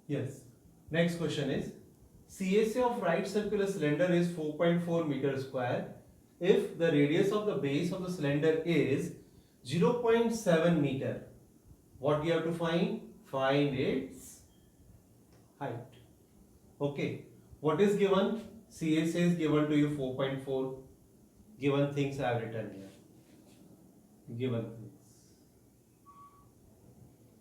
Yes. Next question is CSA of right circular cylinder is 4.4 meter square. If the radius of the base of the cylinder is 0.7 meter, what you have to find? Find its height. Okay. What is given? CSA is given to you 4.4. Given things I have written here. Given things.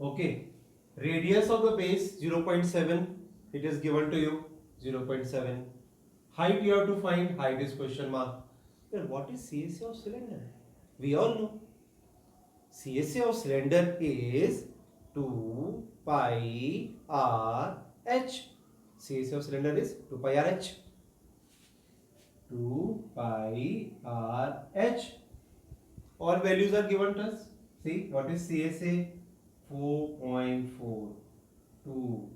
Okay. Radius of the base 0.7. It is given to you 0.7. Height you have to find. Height is question mark. Then what is CSA of cylinder? We all know. CSA of cylinder is 2 pi r h. CSA of cylinder is 2 pi r h. 2 pi r h. All values are given to us. See what is CSA? 4.4. 2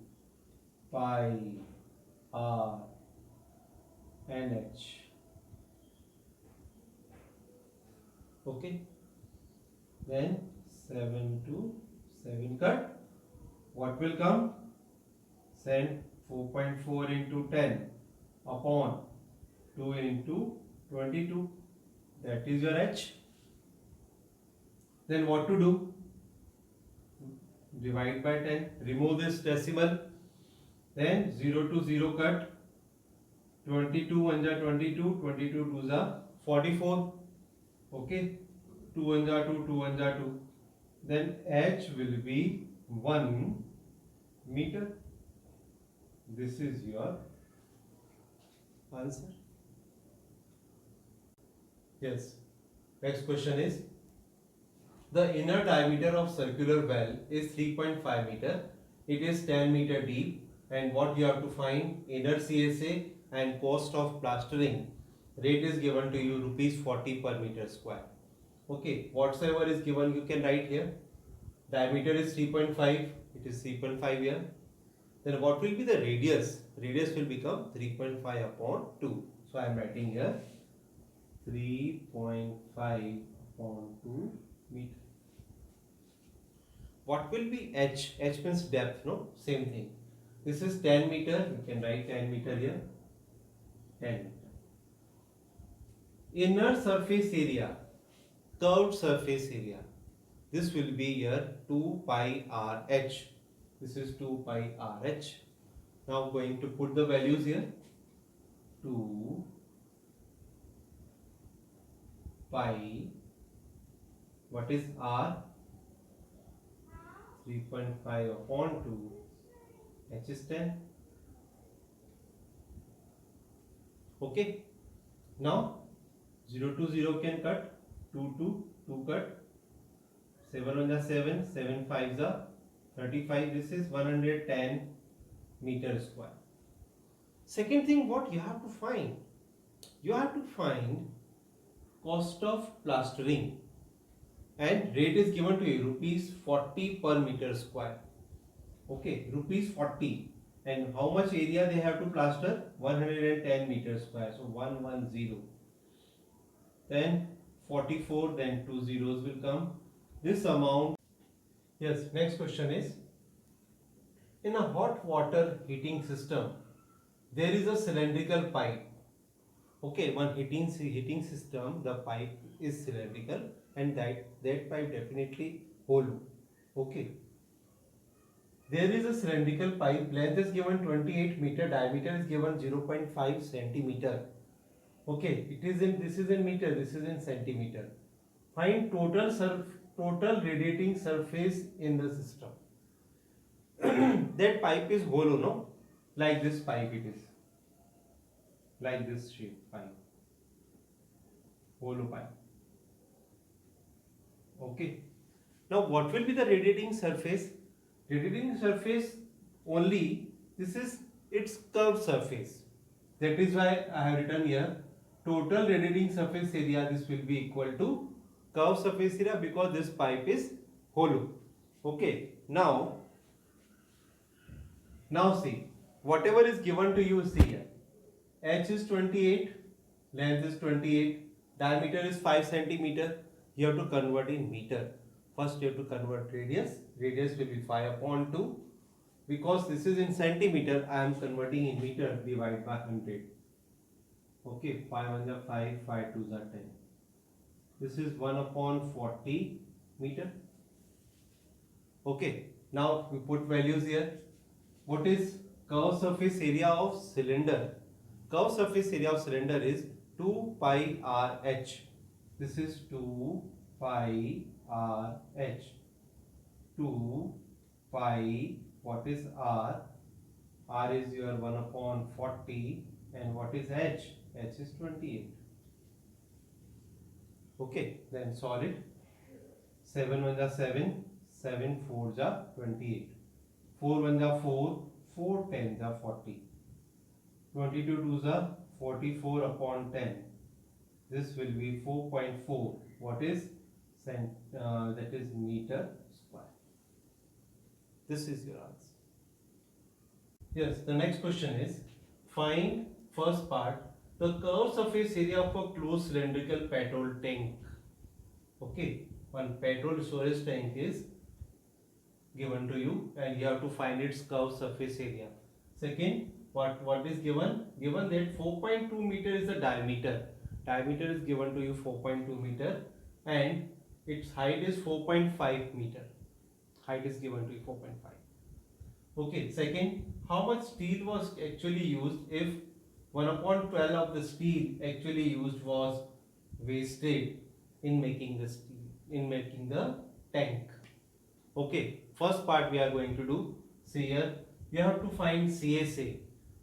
pi r and h. Okay. Then 7 to 7 cut. What will come? Send 4.4 into 10 upon 2 into 22. That is your h. Then what to do? Divide by 10. Remove this decimal. Then 0 to 0 cut. 22 1 ja 22. 22 2 ja 44. Okay. 2 1 ja 2. 2 1 ja 2. Then h will be 1 meter. This is your answer. Yes. Next question is the inner diameter of circular well is 3.5 meter. It is 10 meter deep. And what you have to find? Inner CSA and cost of plastering. Rate is given to you rupees 40 per meter square. Okay. Whatsoever is given you can write here. Diameter is 3.5. It is 3.5 here. Then what will be the radius? Radius will become 3.5 upon 2. So I am writing here 3.5 upon 2 meter. What will be h? H means depth, no? Same thing. This is 10 meter. You can write 10 meter here. 10 meter. Inner surface area, curved surface area. This will be here 2 pi r h. This is 2 pi r h. Now going to put the values here. 2 pi, what is r? 3.5 upon 2, h is 10. Okay. Now 0 to 0 can cut, 2 to 2 cut, 7 1 ja 7, 7 5 ja 35. This is 110 meter square. Second thing, what you have to find? You have to find cost of plastering. And rate is given to you rupees 40 per meter square. Okay, rupees 40. And how much area they have to plaster? 110 meter square. So 110. Then 44. Then 2 zeros will come. This amount. Yes. Next question is in a hot water heating system, there is a cylindrical pipe. Okay, one heating system, the pipe is cylindrical and that pipe definitely hollow. Okay. There is a cylindrical pipe, length is given 28 meter, diameter is given 0.5 centimeter. Okay, this is in meter, this is in centimeter. Find total radiating surface in the system. That pipe is hollow, no? Like this pipe it is. Like this shape pipe. Hollow pipe. Okay. Now what will be the radiating surface? Radiating surface only, this is its curved surface. That is why I have written here total radiating surface area. This will be equal to curved surface area because this pipe is hollow. Okay. Now see whatever is given to you, see here. H is 28, length is 28, diameter is 5 centimeter. You have to convert in meter. First you have to convert radius. Radius will be 5 upon 2. because this is in centimeter, I am converting in meter. Divide by 100. Okay, 5 1 are 5, 5 2 are 10. This is 1 upon 40 meter. Okay, now we put values here. What is curved surface area of cylinder? Curved surface area of cylinder is 2 pi r h. This is 2 pi r h. 2 pi, what is r? R is your 1 upon 40, and what is h? H is 28. Okay, then solve it. 7 1 are 7, 7 4 are 28. 4 1 are 4, 4 10 are 40. 22 2s are 44 upon 10. This will be 4.4. What is that is meter square. This is your answer. Yes, the next question is find first part the curved surface area of a closed cylindrical petrol tank. Okay, one petrol storage tank is given to you and you have to find its curved surface area. Second, what is given? Given that 4.2 meter is the diameter. Diameter is given to you 4.2 meter and its height is 4.5 meter. Height is given to you 4.5. Okay, second, how much steel was actually used if 1 upon 12 of the steel actually used was wasted in making the steel, in making the tank. Okay, first part we are going to do. See here, you have to find CSA.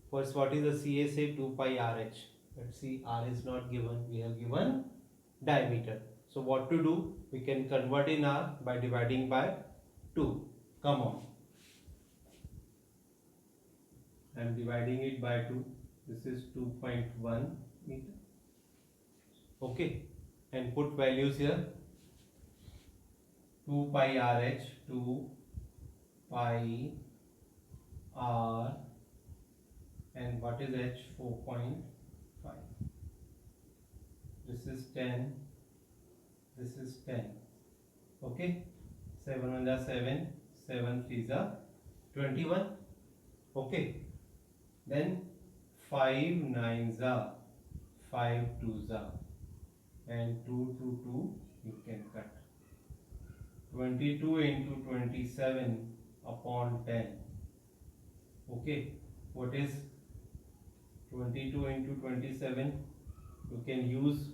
First, what is the CSA? 2 pi RH. Let's see, R is not given, we have given diameter. So what to do? We can convert in R by dividing by 2. Come on. I am dividing it by 2. This is 2.1 meter. Okay, and put values here. 2 pi RH, 2 pi R, and what is H? 4.5. This is 10. This is 10. Okay, 7 1 are 7, 7 3 are 21. Okay, then 5 9s are 5 2s are, and 2 2 2 you can cut. 22 into 27 upon 10. Okay, what is 22 into 27? You can use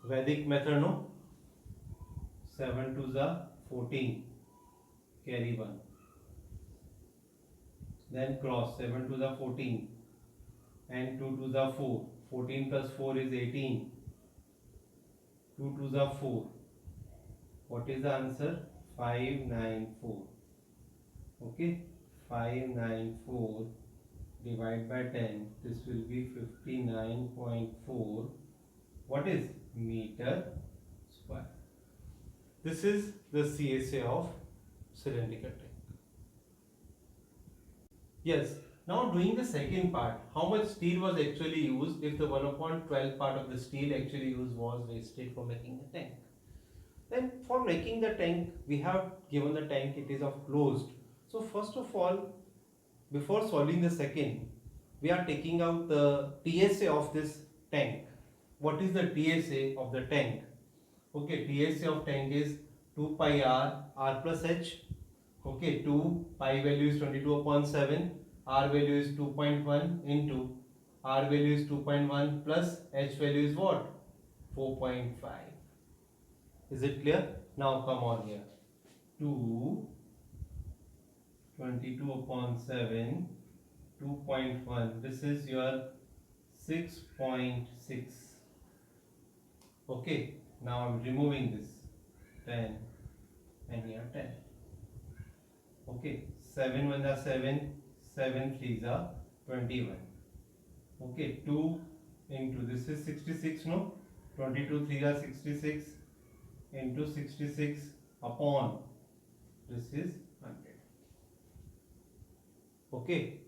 Vedic method, no? 7 2s are 14. Carry 1. Then cross 7 2s are 14 and 2 2s are 4. 14 plus 4 is 18. 2 2s are 4. What is the answer? 594. Okay, 594 divide by 10. This will be 59.4. What is meter square? This is the CSA of cylindrical tank. Yes, now doing the second part, how much steel was actually used if the 1 upon 12 part of the steel actually used was wasted for making the tank. Then for making the tank, we have given the tank, it is of closed. So first of all, before solving the second, we are taking out the TSA of this tank. What is the TSA of the tank? Okay, TSA of tank is 2 pi R, R plus H. Okay, 2 pi value is 22 upon 7, R value is 2.1 into R value is 2.1 plus H value is what? 4.5. Is it clear? Now come on here. 2 22 upon 7, 2.1. This is your 6.6. Okay, now I'm removing this 10 and here 10. Okay, 7 1 are 7, 7 3s are 21. Okay, 2 into this is 66, no? 22 3 are 66 into 66 upon this is 100. Okay,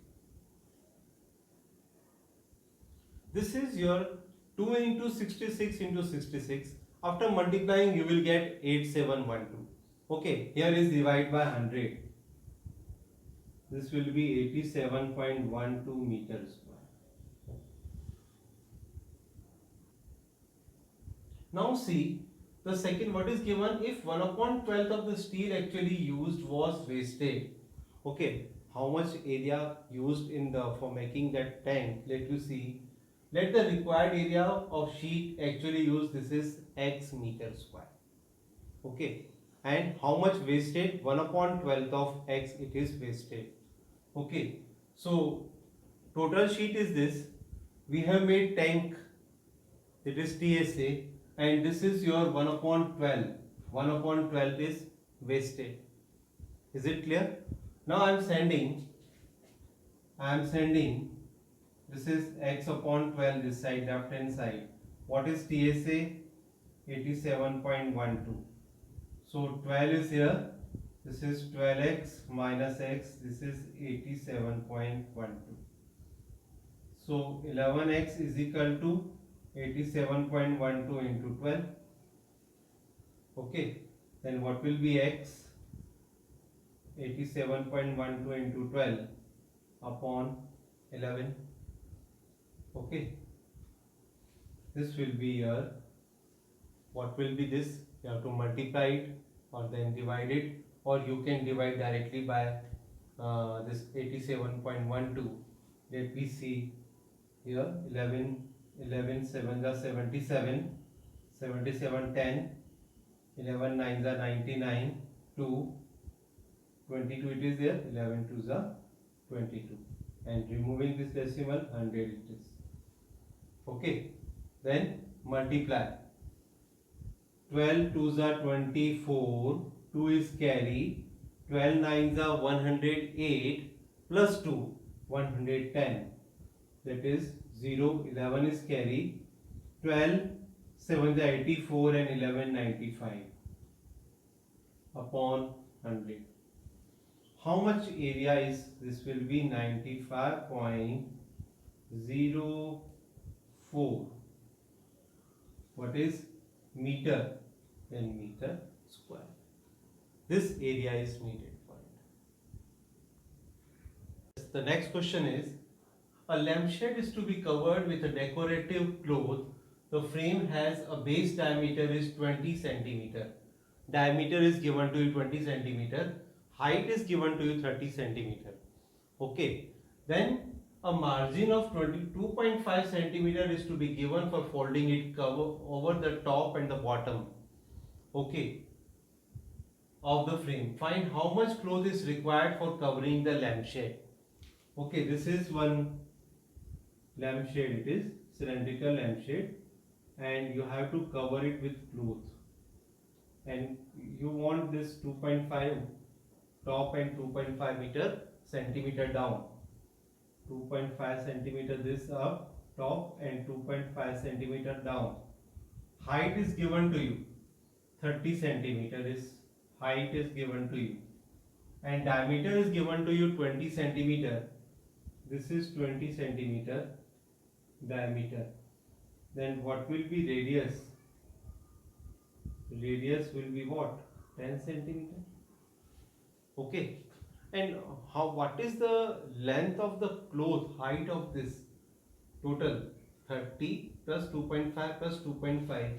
this is your 2 into 66 into 66. After multiplying you will get 8712. Okay, here is divide by 100. This will be 87.12 meters square. Now see the second, what is given if 1 upon 12th of the steel actually used was wasted. Okay, how much area used in the for making that tank? Let you see. Let the required area of sheet actually used, this is x meter square. Okay, and how much wasted? 1 upon 12th of x it is wasted. Okay, so total sheet is this. We have made tank, it is TSA, and this is your 1 upon 12. 1 upon 12 is wasted. Is it clear? Now I am sending this is x upon 12 this side, left hand side. What is TSA? 87.12. So 12 is here. This is 12x minus x. This is 87.12. So 11x is equal to 87.12 into 12. Okay. Then what will be x? 87.12 into 12 upon 11. Okay. This will be your, what will be this? You have to multiply it or then divide it, or you can divide directly by this 87.12. Let me see here. 11 7s are 77, 77 10, 11 9s are 99, 2, 22 it is there, 11 2s are 22, and removing this decimal 100 it is. Okay, then multiply. 12 2s are 24, 2 is carry, 12 9s are 108, plus 2 110, that is 0, 11 is carry, 12 7s are 84 and 11 95 upon 100. How much area is this? Will be 95.04. What is meter? Then meter square. This area is needed for it. The next question is, a lampshade is to be covered with a decorative cloth. The frame has a base diameter is 20 centimeter. Diameter is given to you 20 centimeter. Height is given to you 30 centimeter. Okay. Then a margin of 22.5 centimeter is to be given for folding it over the top and the bottom. Okay. Of the frame. Find how much cloth is required for covering the lampshade. Okay, this is one lampshade. It is cylindrical lampshade, and you have to cover it with cloth. And you want this 2.5 top and 2.5 centimeter down. 2.5 centimeter this up top and 2.5 centimeter down. Height is given to you 30 centimeter. This height is given to you, and diameter is given to you 20 centimeter. This is 20 centimeter diameter. Then what will be radius? Radius will be what? 10 centimeter. Okay. And what is the length of the cloth, height of this? Total 30 plus 2.5 plus 2.5.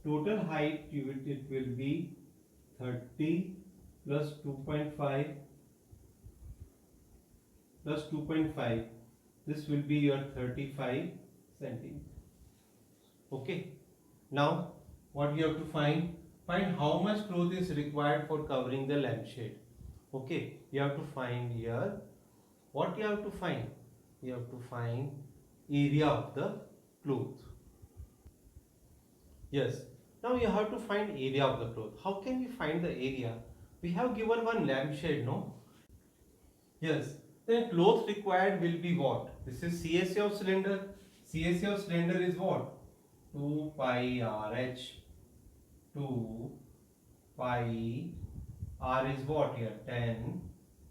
Total height it will be 30 plus 2.5 plus 2.5. This will be your 35 centimeter. Okay. Now what you have to find? Find how much cloth is required for covering the lampshade. Okay. You have to find here. What you have to find? You have to find area of the cloth. Yes. Now you have to find area of the cloth. How can we find the area? We have given one lampshade, no? Yes. Then cloth required will be what? This is CSA of cylinder. CSA of cylinder is what? 2 pi RH. 2 pi R is what here? 10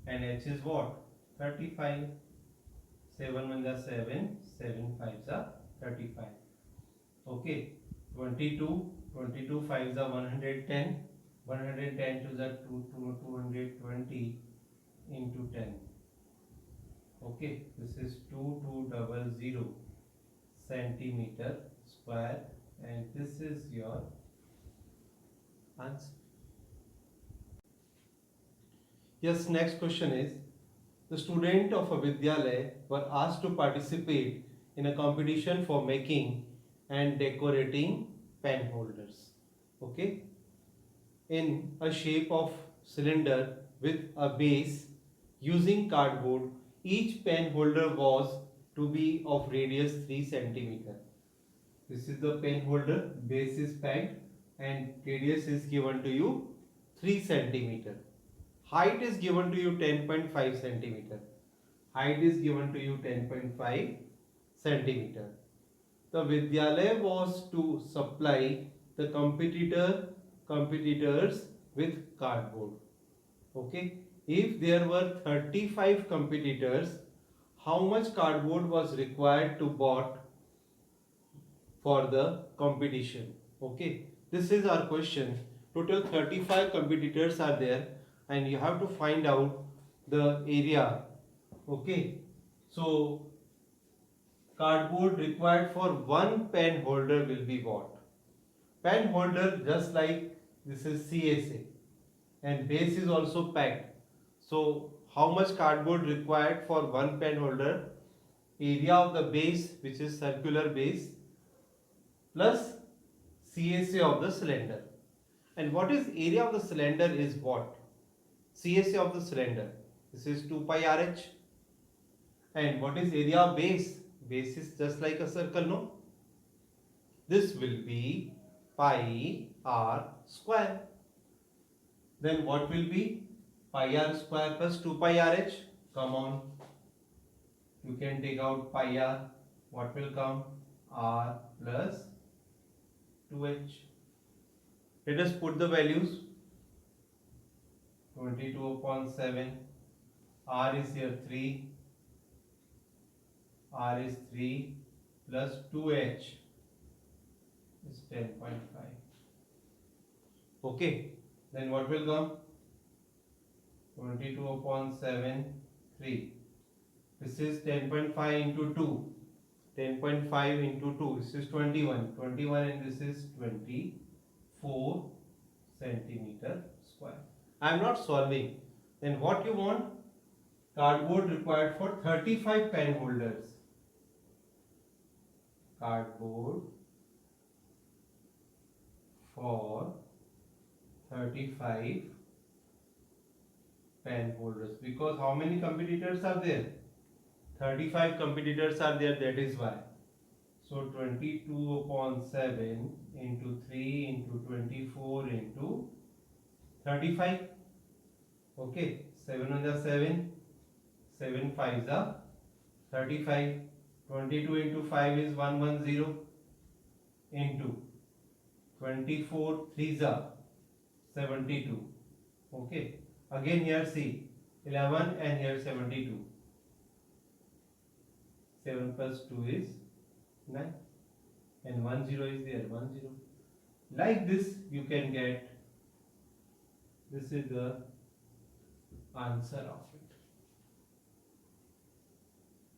and H is what? 35. 7 1s are 7, 7 5s are 35. Okay. 22 5s are 110. 110 2s are 220 into 10. Okay, this is 2200 centimeter square, and this is your answer. Yes, next question is, the student of a Vidyalaya were asked to participate in a competition for making and decorating pen holders. Okay, in a shape of cylinder with a base using cardboard. Each pen holder was to be of radius 3 centimeter. This is the pen holder, base is packed and radius is given to you 3 centimeter. Height is given to you 10.5 centimeter. Height is given to you 10.5 centimeter. The Vidyalaya was to supply the competitors with cardboard. Okay, if there were 35 competitors, how much cardboard was required to bought for the competition? Okay, this is our question. Total 35 competitors are there, and you have to find out the area. Okay, so cardboard required for one pen holder will be bought. Pen holder, just like this is CSA, and base is also packed. So how much cardboard required for one pen holder? Area of the base, which is circular base, plus CSA of the cylinder. And what is area of the cylinder is what? CSA of the cylinder. This is 2 pi RH. And what is area of base? Base is just like a circle, no? This will be pi r square. Then what will be? Pi r square plus 2 pi RH. Come on. You can take out pi r. What will come? R plus 2h. Let us put the values. 22/7. R is here 3. R is 3 plus 2h is 10.5. Okay. Then what will come? 22/7, 3. This is 10.5 into 2. 10.5 into 2. This is 21. 21 and this is 24 centimeter square. I am not solving. Then what you want? Cardboard required for 35 pen holders. Cardboard for 35 pen holders, because how many competitors are there? 35 competitors are there, that is why. So 22/7 into 3 into 24 into 35. Okay, 7 1 is 7, 7 5 is 35. 22 into 5 is 110 into 24 3 is 72. Okay, again here see 11 and here 72. 7 plus 2 is 9 and 10 is there, 10. Like this you can get, this is the answer of it.